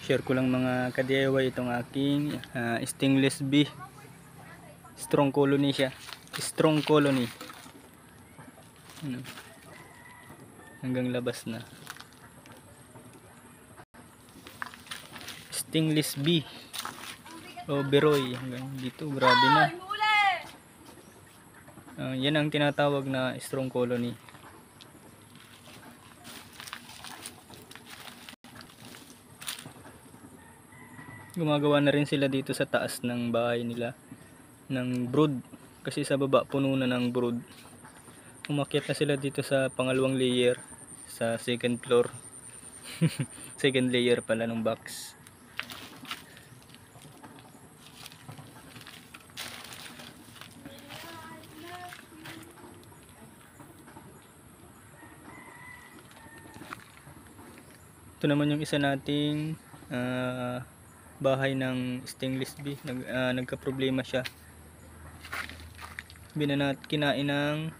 Share ko lang mga ka-DIY itong aking stainless B. Strong colony siya. Strong colony. Hanggang labas na. Stainless B. O Beroy. Hanggang dito. Grabe na. Yan ang tinatawag na strong colony. Gumagawa na rin sila dito sa taas ng bahay nila ng brood, kasi sa baba puno na ng brood. Umakyat na sila dito sa pangalawang layer, sa second floor. Second layer pala ng box. Ito naman yung isa nating bahay ng stainless B. Nagka-problema siya. Kinain ng